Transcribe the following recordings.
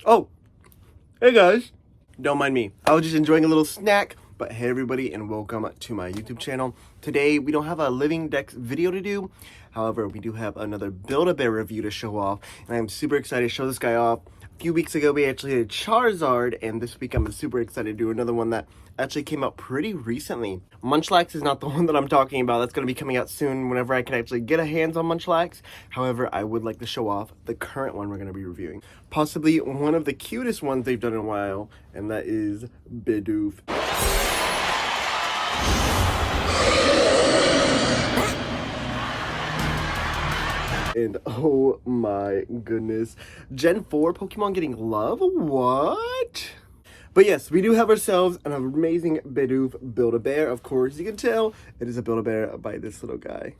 Oh, hey guys. Don't mind me. I was just enjoying a little snack. But hey everybody, and welcome to my YouTube channel. Today we don't have a Living Dex video to do. However, we do have another Build-A-Bear review to show off. And I'm super excited to show this guy off. A few weeks ago we actually did Charizard, and this week I'm super excited to do another one that actually came out pretty recently. Munchlax is not the one that I'm talking about. That's going to be coming out soon whenever I can actually get a hands on Munchlax. However, I would like to show off the current one we're going to be reviewing. Possibly one of the cutest ones they've done in a while, and that is Bidoof. And oh my goodness, Gen 4 Pokemon getting love? What? But yes, we do have ourselves an amazing Bidoof Build-A-Bear. Of course, you can tell it is a Build-A-Bear by this little guy.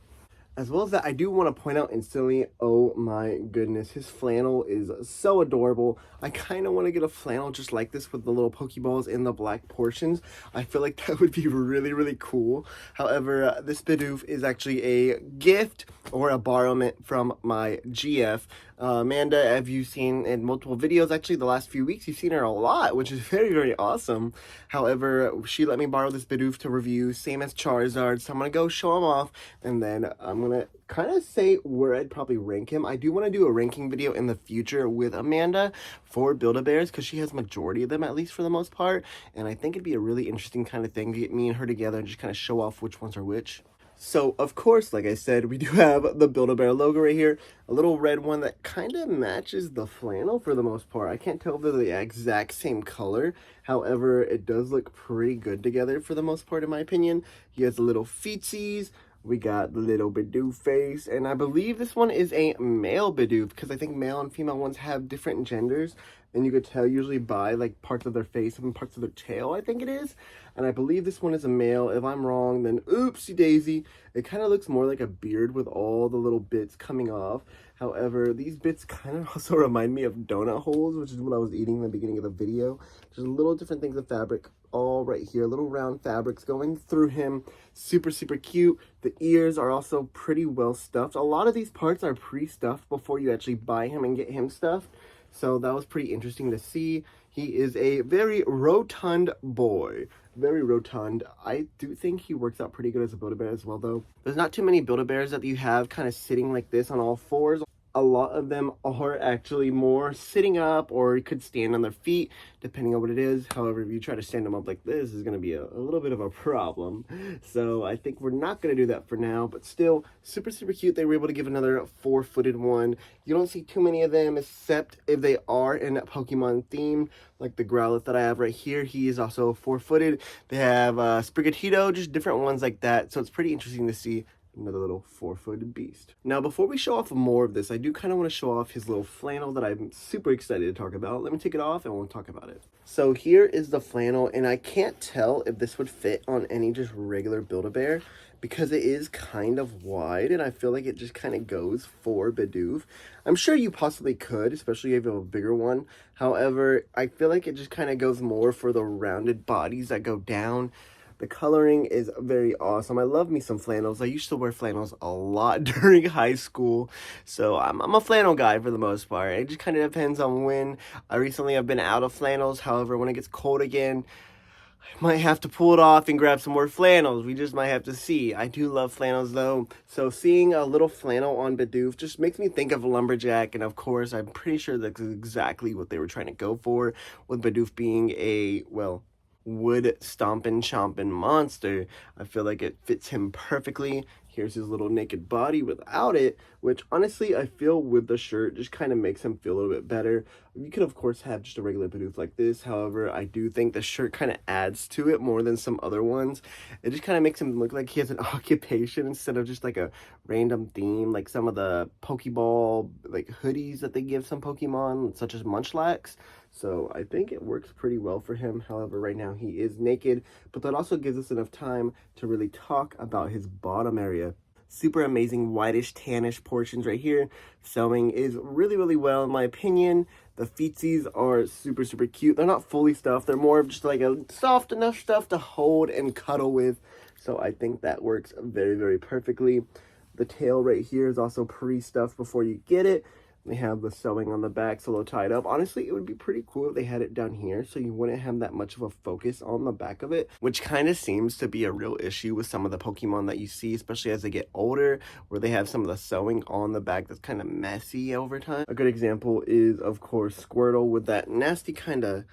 As well as that, I do want to point out instantly, oh my goodness, his flannel is so adorable. I kind of want to get a flannel just like this with the little Pokeballs in the black portions. I feel like that would be really, really cool. However, this Bidoof is actually a gift or a borrowment from my GF. Amanda, have you seen in multiple videos, actually the last few weeks, you've seen her a lot, which is very, very awesome. However, she let me borrow this Bidoof to review, same as Charizard, so I'm going to go show him off, and then I'm going to kind of say where I'd probably rank him. I do want to do a ranking video in the future with Amanda for Build-A-Bears, because she has majority of them, at least for the most part, and I think it'd be a really interesting kind of thing to get me and her together and just kind of show off which ones are which. So, of course, like I said, we do have the Build-A-Bear logo right here. A little red one that kind of matches the flannel for the most part. I can't tell if they're the exact same color. However, it does look pretty good together for the most part, in my opinion. He has the little feetsies. We got the little Bidoof face. And I believe this one is a male Bidoof, because I think male and female ones have different genders. And you could tell usually by like parts of their face and parts of their tail, I think it is. And I believe this one is a male. If I'm wrong, then oopsie daisy. It kind of looks more like a beard with all the little bits coming off. However, these bits kind of also remind me of donut holes, which is what I was eating in the beginning of the video. Just little different things of fabric all right here. Little round fabrics going through him. Super, super cute. The ears are also pretty well stuffed. A lot of these parts are pre-stuffed before you actually buy him and get him stuffed. So that was pretty interesting to see. He is a very rotund boy. Very rotund. I do think he works out pretty good as a Build-A-Bear as well, though. There's not too many Build-A-Bears that you have kind of sitting like this on all fours. A lot of them are actually more sitting up or could stand on their feet, depending on what it is. However, if you try to stand them up like this, is going to be a little bit of a problem. So I think we're not going to do that for now, but still super, super cute. They were able to give another four-footed one. You don't see too many of them, except if they are in Pokemon themed, like the Growlithe that I have right here. He is also four-footed. They have Sprigatito, just different ones like that. So it's pretty interesting to see another little four-footed beast. Now, before we show off more of this, I do kind of want to show off his little flannel that I'm super excited to talk about. Let me take it off and we'll talk about it. So here is the flannel, and I can't tell if this would fit on any just regular Build-A-Bear because it is kind of wide, and I feel like it just kind of goes for Bidoof. I'm sure you possibly could, especially if you have a bigger one. However, I feel like it just kind of goes more for the rounded bodies that go down. The coloring is very awesome. I love me some flannels. I used to wear flannels a lot during high school. So I'm a flannel guy for the most part. It just kind of depends on when. Recently I've been out of flannels. However, when it gets cold again, I might have to pull it off and grab some more flannels. We just might have to see. I do love flannels though. So seeing a little flannel on Bidoof just makes me think of Lumberjack. And of course, I'm pretty sure that's exactly what they were trying to go for, with Bidoof being a, well, wood stomping chomping monster. I feel like it fits him perfectly. Here's his little naked body without it, which honestly I feel with the shirt just kind of makes him feel a little bit better. You could of course have just a regular Bidoof like this. However, I do think the shirt kind of adds to it more than some other ones. It just kind of makes him look like he has an occupation instead of just like a random theme, like some of the Pokeball like hoodies that they give some Pokemon, such as Munchlax. So I think it works pretty well for him. However, right now he is naked, but that also gives us enough time to really talk about his bottom area. Super amazing whitish tannish portions right here. Sewing is really, really well in my opinion. The feetsies are super, super cute. They're not fully stuffed. They're more of just like a soft enough stuff to hold and cuddle with. So I think that works very, very perfectly. The tail right here is also pre-stuffed before you get it. They have the sewing on the back, so they'll tie it up. Honestly, it would be pretty cool if they had it down here, so you wouldn't have that much of a focus on the back of it, which kind of seems to be a real issue with some of the Pokemon that you see, especially as they get older, where they have some of the sewing on the back that's kind of messy over time. A good example is, of course, Squirtle with that nasty kind of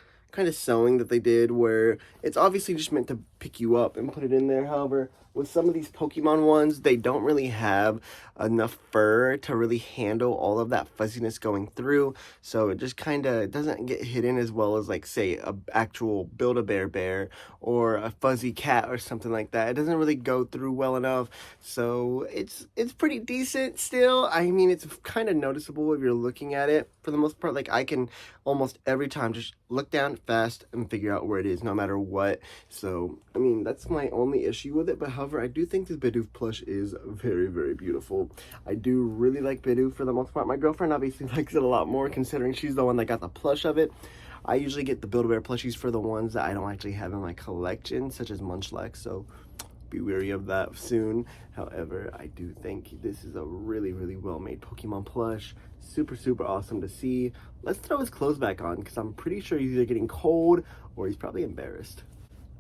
sewing that they did, where it's obviously just meant to pick you up and put it in there. However, with some of these Pokemon ones, they don't really have enough fur to really handle all of that fuzziness going through, so it just kind of doesn't get hidden as well as, like, say, a actual Build-A-Bear bear or a fuzzy cat or something like that. It doesn't really go through well enough, so it's pretty decent still. I mean, it's kind of noticeable if you're looking at it. For the most part, like, I can almost every time just look down fast and figure out where it is no matter what. So I mean, that's my only issue with it. But however, I do think this Bidoof plush is very, very beautiful. I do really like Bidoof for the most part. My girlfriend obviously likes it a lot more, considering she's the one that got the plush of it. I usually get the Build-A-Bear plushies for the ones that I don't actually have in my collection, such as Munchlax, so be wary of that soon. However, I do think this is a really, really well-made Pokemon plush. Super, super awesome to see. Let's throw his clothes back on, because I'm pretty sure he's either getting cold or he's probably embarrassed.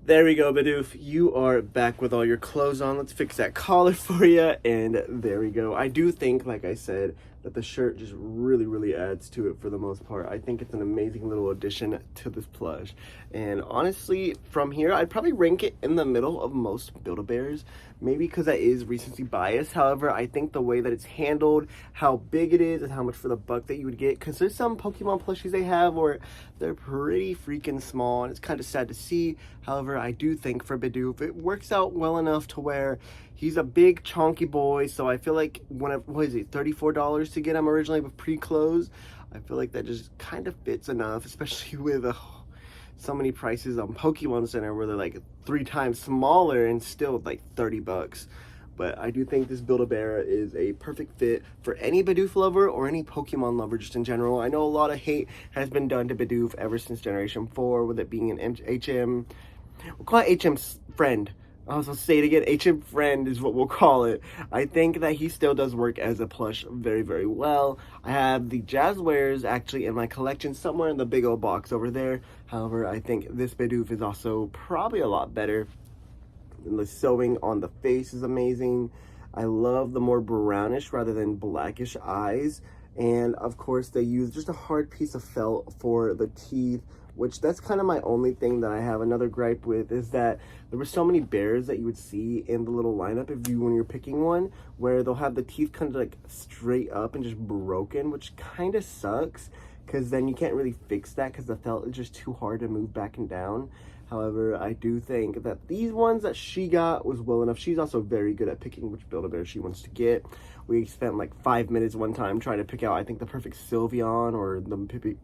There we go, Bidoof. You are back with all your clothes on. Let's fix that collar for you, and there we go. I do think, like I said, that the shirt just really, really adds to it for the most part. I think it's an amazing little addition to this plush. And honestly, from here, I'd probably rank it in the middle of most Build-A-Bears. Maybe because that is recency bias. However, I think the way that it's handled, how big it is, and how much for the buck that you would get. Because there's some Pokemon plushies they have where they're pretty freaking small, and it's kind of sad to see. However, I do think for Bidoof, it works out well enough to where he's a big chonky boy, so I feel like what is it, $34 to get him originally with pre-close? I feel like that just kind of fits enough, especially with so many prices on Pokemon Center where they're like 3 times smaller and still like 30 bucks. But I do think this Build-A-Bear is a perfect fit for any Bidoof lover or any Pokemon lover just in general. I know a lot of hate has been done to Bidoof ever since Generation 4, with it being an HM, we'll call it HM's friend. I'll also say it again, HM friend is what we'll call it. I think that he still does work as a plush very, very well. I have the Jazzwares actually in my collection somewhere in the big old box over there. However, I think this Bidoof is also probably a lot better. The sewing on the face is amazing. I love the more brownish rather than blackish eyes. And of course, they use just a hard piece of felt for the teeth, which that's kind of my only thing that I have another gripe with, is that there were so many bears that you would see in the little lineup when you're picking one, where they'll have the teeth kind of like straight up and just broken, which kind of sucks, because then you can't really fix that because the felt is just too hard to move back and down. However, I do think that these ones that she got was well enough. She's also very good at picking which Build-A-Bear she wants to get. We spent like 5 minutes one time trying to pick out, I think, the perfect Sylveon or the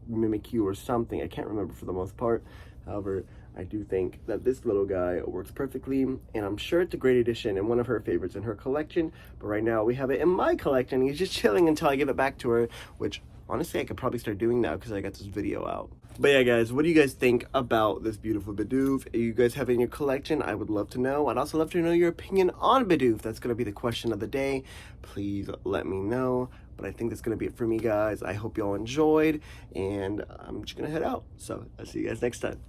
Mimikyu or something. I can't remember for the most part. However, I do think that this little guy works perfectly, and I'm sure it's a great addition and one of her favorites in her collection. But right now, we have it in my collection. He's just chilling until I give it back to her, which honestly I could probably start doing now because I got this video out. But yeah, guys, what do you guys think about this beautiful Bidoof? If you guys have it in your collection, I would love to know. I'd also love to know your opinion on Bidoof. That's going to be the question of the day. Please let me know. But I think that's going to be it for me, guys. I hope y'all enjoyed, and I'm just going to head out. So I'll see you guys next time.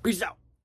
Peace out.